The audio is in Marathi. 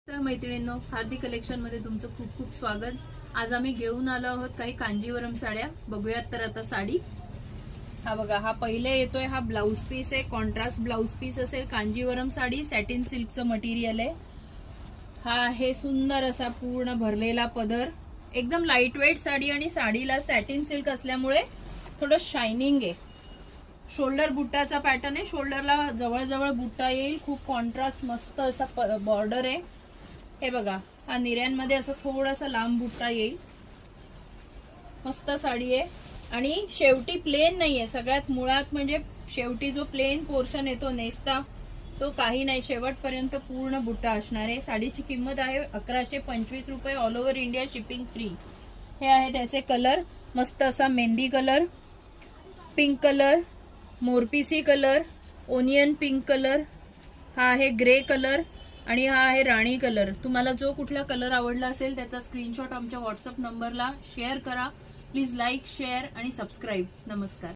तर मैत्रिणींनो, हार्दिक कलेक्शन मध्ये तुमचं खूप खूप स्वागत। आज आम्ही घेऊन आलो आहोत काही कांजीवरम साड्या। बघूयात तर आता साडी। हा बघा, हा पहिले येतोय, हा ब्लाउज पीस आहे, कॉन्ट्रास्ट ब्लाउज पीस असेल, कांजीवरम साडी, सॅटिन सिल्कचं मटेरियल आहे। हा आहे सुंदर असा पूर्ण भरलेला पदर, एकदम लाईट वेट साडी आणि साडीला सॅटिन सिल्क असल्यामुळे थोडं शायनिंग आहे। शोल्डर बुट्टाचा पॅटर्न आहे, शोल्डरला जवळ जवळ बुट्टा येईल, खूप कॉन्ट्रास्ट मस्त असा बॉर्डर आहे। हे बघा, हा निर्यांमध्ये असं थोडासा लांब बुट्टा येईल, मस्त साडी आहे। आणि शेवटी प्लेन नाहीये, सगळ्यात मुळात म्हणजे शेवटी जो प्लेन पोर्शन येतो नेसता तो काही नाही, शेवटपर्यंत पूर्ण बुट्टा असणार आहे। साडीची किंमत आहे 1125 रुपये, all over India shipping free. हे आहे त्याचे कलर, मस्त असा मेहंदी कलर, पिंक कलर, मोरपीसी कलर, ओनियन पिंक कलर, हा आहे ग्रे कलर आणि हा आहे राणी कलर। तुम्हाला जो कुठला कलर आवडला असेल त्याचा स्क्रीनशॉट आमच्या व्हॉट्सअप नंबरला शेअर करा। प्लीज लाईक, शेअर आणि सबस्क्राईब। नमस्कार।